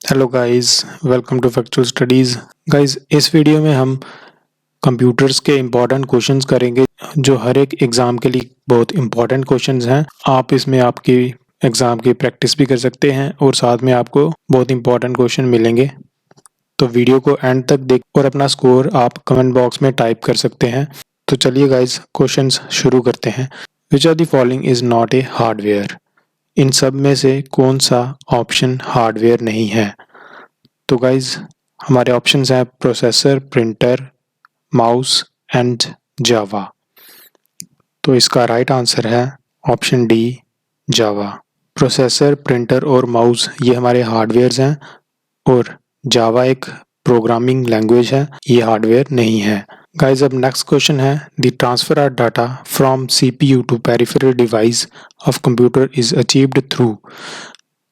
Hello guys, welcome to factual studies. Guys, इस video में हम कंप्यूटर्स के इम्पॉर्टेंट क्वेश्चंस करेंगे जो हर एक एग्ज़ाम के लिए बहुत इम्पॉर्टेंट क्वेश्चंस हैं। आप इसमें आपकी एग्ज़ाम की प्रैक्टिस भी कर सकते हैं और साथ में आपको बहुत इम्पॉर्टेंट क्वेश्चन मिलेंगे। तो वीडियो को एंड तक देख और अपना स्कोर आप कमेंट बॉक्स में टाइप कर सकते हैं। तो चलिए गाइस, क्वेश्चंस शुरू करते हैं। Which are the following is not a hardware? इन सब में से कौन सा ऑप्शन हार्डवेयर नहीं है? तो गाइज हमारे ऑप्शंस हैं प्रोसेसर, प्रिंटर, माउस एंड जावा। तो इसका राइट आंसर है ऑप्शन डी, जावा। प्रोसेसर, प्रिंटर और माउस ये हमारे हार्डवेयर्स हैं और जावा एक प्रोग्रामिंग लैंग्वेज है, ये हार्डवेयर नहीं है। गाइज अब नेक्स्ट क्वेश्चन है the transfer of data from CPU to peripheral device of computer is achieved through.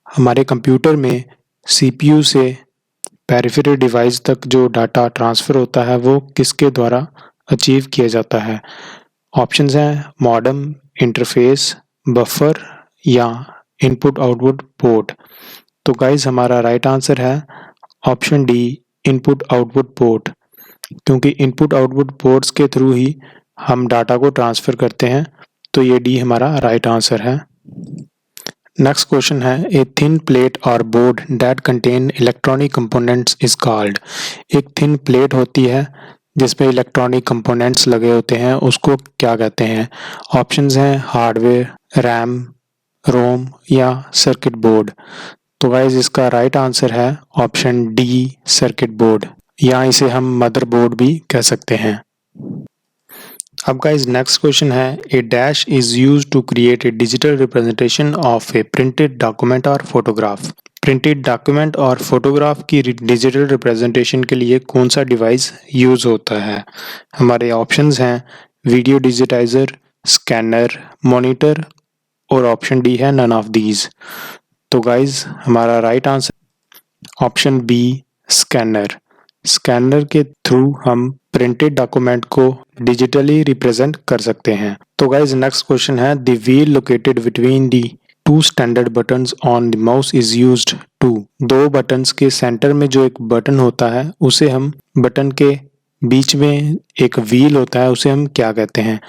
हमारे कंप्यूटर में सीपीयू से पेरिफेरल डिवाइस तक जो डाटा ट्रांसफ़र होता है वो किसके द्वारा अचीव किया जाता है? ऑप्शंस हैं मॉडेम, इंटरफेस, बफर या इनपुट आउटपुट पोर्ट। तो गाइज हमारा राइट आंसर है option D, input output port, क्योंकि इनपुट आउटपुट पोर्ट्स के थ्रू ही हम डाटा को ट्रांसफ़र करते हैं। तो ये डी हमारा राइट आंसर है। नेक्स्ट क्वेश्चन है ए थिन प्लेट और board that contain electronic components is called. एक थिन प्लेट होती है जिसपे इलेक्ट्रॉनिक कंपोनेंट्स लगे होते हैं, उसको क्या कहते हैं? ऑप्शंस हैं हार्डवेयर, रैम, रोम या सर्किट बोर्ड। तो गाइज इसका राइट आंसर है ऑप्शन डी, सर्किट बोर्ड, या इसे हम मदरबोर्ड भी कह सकते हैं। अब गाइज नेक्स्ट क्वेश्चन है a dash is used to create a digital representation of a printed document और फोटोग्राफ। प्रिंटेड डॉक्यूमेंट और फोटोग्राफ की डिजिटल रिप्रेजेंटेशन के लिए कौन सा डिवाइस यूज होता है? हमारे ऑप्शंस हैं वीडियो डिजिटाइजर, स्कैनर, मॉनिटर और ऑप्शन डी है नन ऑफ दीज। तो गाइज हमारा right answer option B, scanner. Scanner के थ्रू हम प्रिंटेड डॉक्यूमेंट को डिजिटली रिप्रेजेंट कर सकते हैं। तो गाइज नेक्स्ट क्वेश्चन है the wheel located between the two standard buttons on the mouse is used to. दो बटन्स के सेंटर में जो एक बटन होता है उसे हम, बटन के बीच में एक व्हील होता है उसे हम क्या कहते हैं?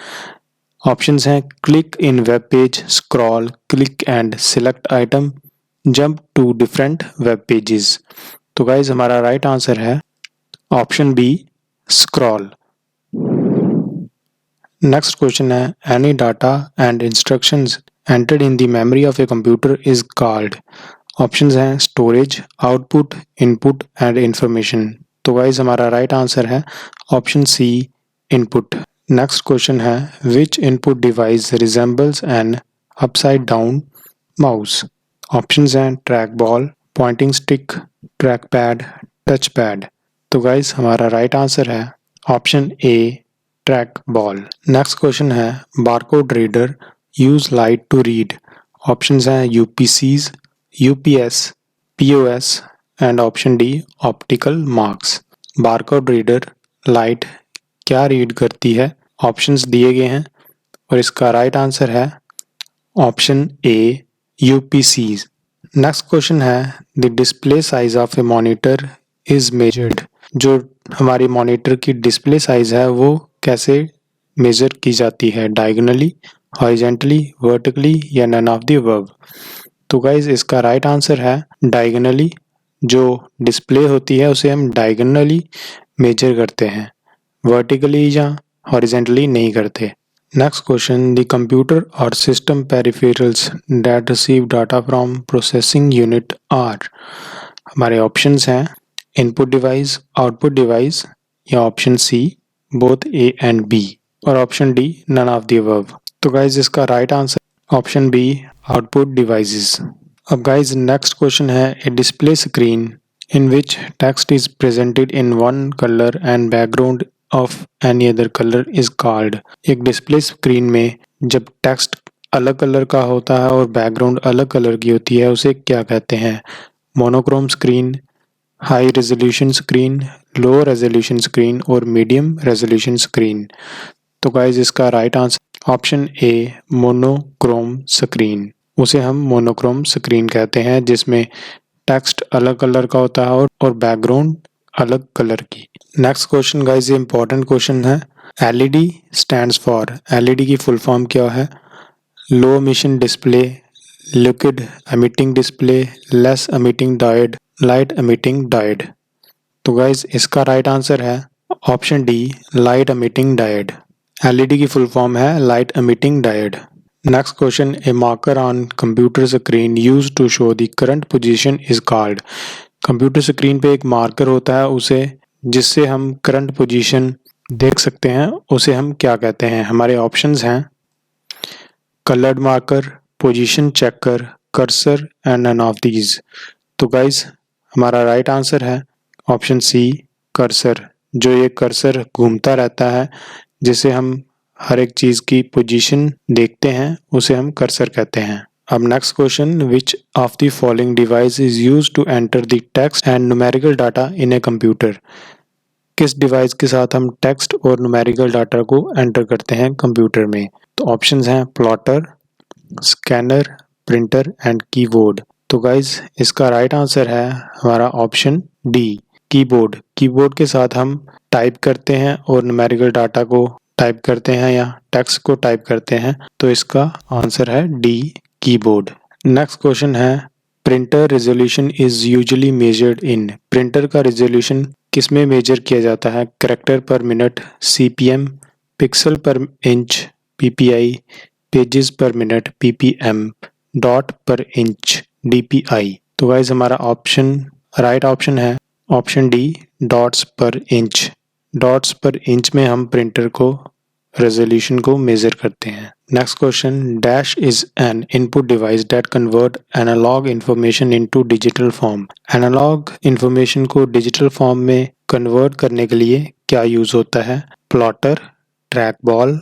ऑप्शंस हैं click in web page, scroll, click and select item, jump to different web pages. तो गाइज हमारा राइट आंसर है option B, scroll. Next question है any data and instructions entered in the memory of a computer is called. Options हैं storage, output, input and information. तो guys हमारा right answer है option C, input. Next question है which input device resembles an upside down mouse. Options हैं track ball, pointing stick, track pad, touch pad. तो guys हमारा right answer है option A, track ball. Next question है barcode reader use light to read. Options हैं UPCs, UPS, POS and option D optical marks. Barcode reader light क्या read करती है? ऑप्शंस दिए गए हैं और इसका राइट आंसर है option A, UPCs. Next question है the display size of a monitor is measured. जो हमारी मॉनिटर की डिस्प्ले साइज है वो कैसे मेजर की जाती है? डायगोनली, हॉरिजॉन्टली, वर्टिकली या नन ऑफ द अबव। तो गाइज इसका राइट आंसर है डायगोनली। जो डिस्प्ले होती है उसे हम डायगोनली मेजर करते हैं, वर्टिकली या हॉरिजॉन्टली नहीं करते। नेक्स्ट क्वेश्चन द कंप्यूटर और system peripherals that receive data from processing unit are. हमारे ऑप्शंस हैं इनपुट डिवाइस, आउटपुट डिवाइस या option C both A and B और option D none of the above. तो guys इसका right answer option B, output devices. अब guys next question है a display screen in which text is presented in one colour and background of any other colour is called. एक display screen में जब text अलग colour का होता है और बैकग्राउंड अलग कलर की होती है उसे क्या कहते हैं? Monochrome screen, high resolution screen, low resolution screen और मीडियम रेजोल्यूशन स्क्रीन। तो गाइज इसका right answer option A, monochrome screen. उसे हम मोनोक्रोम स्क्रीन कहते हैं जिसमें टेक्स्ट अलग कलर का होता है और बैकग्राउंड अलग कलर की। नेक्स्ट क्वेश्चन गाइस, ये इंपॉर्टेंट क्वेश्चन है। एलईडी स्टैंड्स फॉर, एलईडी की फुल फॉर्म क्या है? Low emission display, liquid emitting display, less emitting diode, light emitting diode. तो गाइस इसका राइट आंसर है option D, light emitting diode. LED की full form है light emitting diode. Next question, a marker on computer screen used to show the current position is called. Computer screen पे एक marker होता है उसे जिससे हम करंट पोजीशन देख सकते हैं, उसे हम क्या कहते हैं? हमारे ऑप्शंस हैं coloured marker, position checker, cursor and none of these. तो गाइस हमारा राइट आंसर है ऑप्शन सी, कर्सर। जो ये कर्सर घूमता रहता है जिसे हम हर एक चीज की पोजीशन देखते हैं उसे हम कर्सर कहते हैं। अब next question, which of the following device is used to enter the text and numerical data in a computer. किस डिवाइस के साथ हम टेक्स्ट और न्यूमेरिकल डाटा को एंटर करते हैं कंप्यूटर में? तो ऑप्शंस हैं plotter, scanner, printer and keyboard. तो गाइज इसका राइट आंसर है हमारा ऑप्शन डी, कीबोर्ड। कीबोर्ड के साथ हम टाइप करते हैं और न्यूमेरिकल डाटा को टाइप करते हैं या टेक्स्ट को टाइप करते हैं, तो इसका आंसर है डी, कीबोर्ड। नेक्स्ट क्वेश्चन है, printer resolution is usually measured in. Printer का रेजोल्यूशन किस में मेजर किया जाता है? Character per minute, CPM, pixel per inch, PPI, pages per minute, PPM, dot per inch, DPI. तो गाइज हमारा राइट ऑप्शन है option D, dots per inch. Dots per inch में हम प्रिंटर को रेजोल्यूशन को मेजर करते हैं। Next question, dash is an input device that convert analog information into digital form. Analog information को डिजिटल फॉर्म में convert करने के लिए क्या यूज होता है? Plotter, track ball,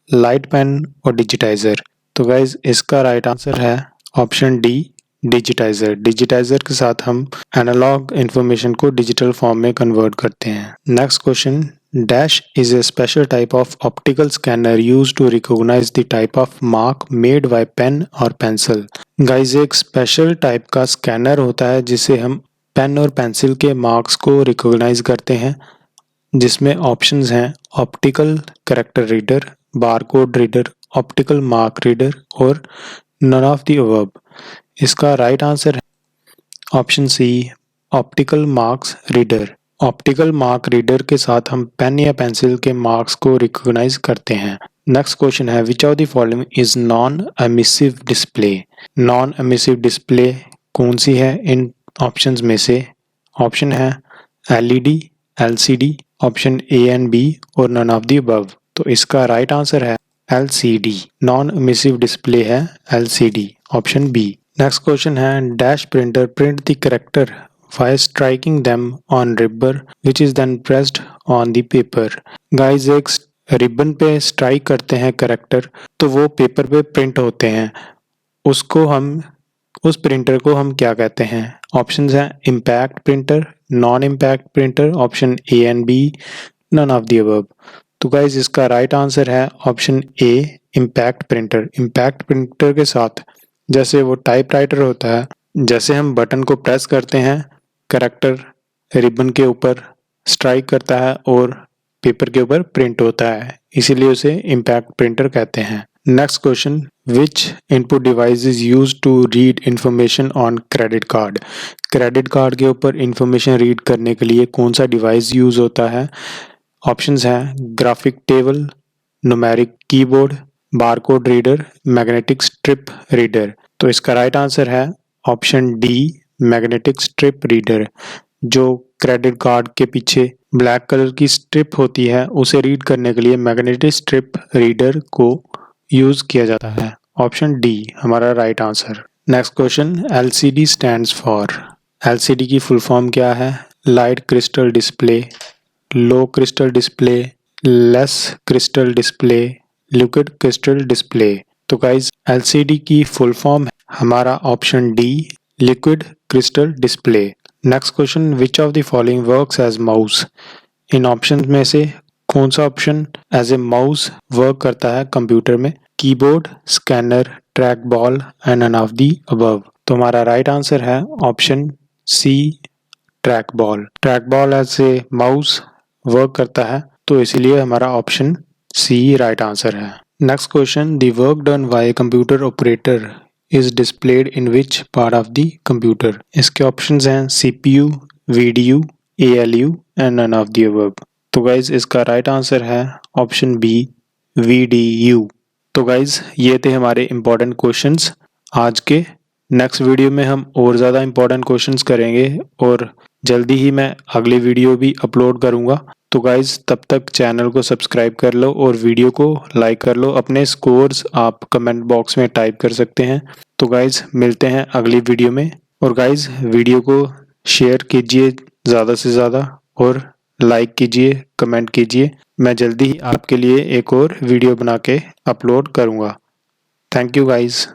light pen और डिजिटाइजर। तो गाइज इसका राइट आंसर है ऑप्शन डी, डिजिटाइजर। डिजिटाइजर के साथ हम एनालॉग इंफॉर्मेशन को डिजिटल फॉर्म में कन्वर्ट करते हैं। Next question, dash is a special type of optical scanner used to recognize the type of mark made by pen और pencil. Guys एक special type का स्कैनर होता है जिसे हम पेन और पेंसिल के मार्क्स को रिकॉग्नाइज करते हैं, जिसमें ऑप्शंस हैं optical character reader, barcode reader, optical mark reader और नन ऑफ द अबव। इसका राइट आंसर है option C, optical marks reader. Optical mark reader के साथ हम पेन या पेंसिल के मार्क्स को रिकॉग्नाइज करते हैं। नेक्स्ट क्वेश्चन है, which of the following is non emissive display. Non emissive display कौन सी है इन ऑप्शंस में से? ऑप्शन है LED, LCD, option A and B और नन ऑफ द अबव। तो इसका राइट आंसर है एलसीडी। नॉन एमिसिव डिस्प्ले है LCD, option B. Next question है, dash printer print the character while striking them on rubber which is then pressed on the paper। Guys एक ribbon पे strike करते हैं character तो वो paper पे print होते हैं, उस प्रिंटर को हम क्या कहते हैं? ऑप्शंस हैं impact printer, non impact printer, option A and B, none of the above. तो गाइस इसका राइट आंसर है option A, impact printer. Impact printer के साथ जैसे वो टाइपराइटर होता है, जैसे हम बटन को प्रेस करते हैं कैरेक्टर रिबन के ऊपर स्ट्राइक करता है और पेपर के ऊपर प्रिंट होता है, इसीलिए उसे इम्पैक्ट प्रिंटर कहते हैं। Next question, which input device is used to read information on credit card. Credit card के ऊपर इंफॉर्मेशन रीड करने के लिए कौन सा डिवाइस यूज होता है? ऑप्शंस हैं graphic table, numeric keyboard, barcode reader, magnetic strip reader. तो इसका राइट आंसर है option D, magnetic strip reader. जो क्रेडिट कार्ड के पीछे ब्लैक कलर की स्ट्रिप होती है उसे रीड करने के लिए मैग्नेटिक स्ट्रिप रीडर को यूज किया जाता है, ऑप्शन डी हमारा right answer. Next question, LCD stands for. LCD की फुल फॉर्म क्या है? Light crystal display, low crystal display, less crystal display, liquid crystal display. तो गाइज एलसीडी की फुल फॉर्म हमारा option D, liquid crystal display. Next question, which of the following works as mouse. इन option में से कौन सा option as ए mouse work करता है कंप्यूटर में? Keyboard, scanner, track ball and none of the above. तो हमारा राइट आंसर है ऑप्शन सी ट्रैक बॉल ऐसे माउस वर्क करता है, तो इसीलिए हमारा ऑप्शन सी राइट आंसर है। Next question, the work done by computer operator is displayed in which part of the computer. इसके ऑप्शंस हैं CPU, VDU, ALU and none of the above. तो guys इसका राइट आंसर है option B, VDU। तो guys ये थे हमारे important questions आज के। नेक्स्ट वीडियो में हम और ज़्यादा इम्पोर्टेंट क्वेश्चंस करेंगे और जल्दी ही मैं अगली वीडियो भी अपलोड करूँगा। तो गाइज तब तक चैनल को सब्सक्राइब कर लो और वीडियो को लाइक कर लो। अपने स्कोर्स आप कमेंट बॉक्स में टाइप कर सकते हैं। तो गाइज मिलते हैं अगली वीडियो में। और गाइज वीडियो को शेयर कीजिए ज़्यादा से ज़्यादा और लाइक कीजिए, कमेंट कीजिए। मैं जल्दी ही आपके लिए एक और वीडियो बना के अपलोड करूँगा। Thank you guys.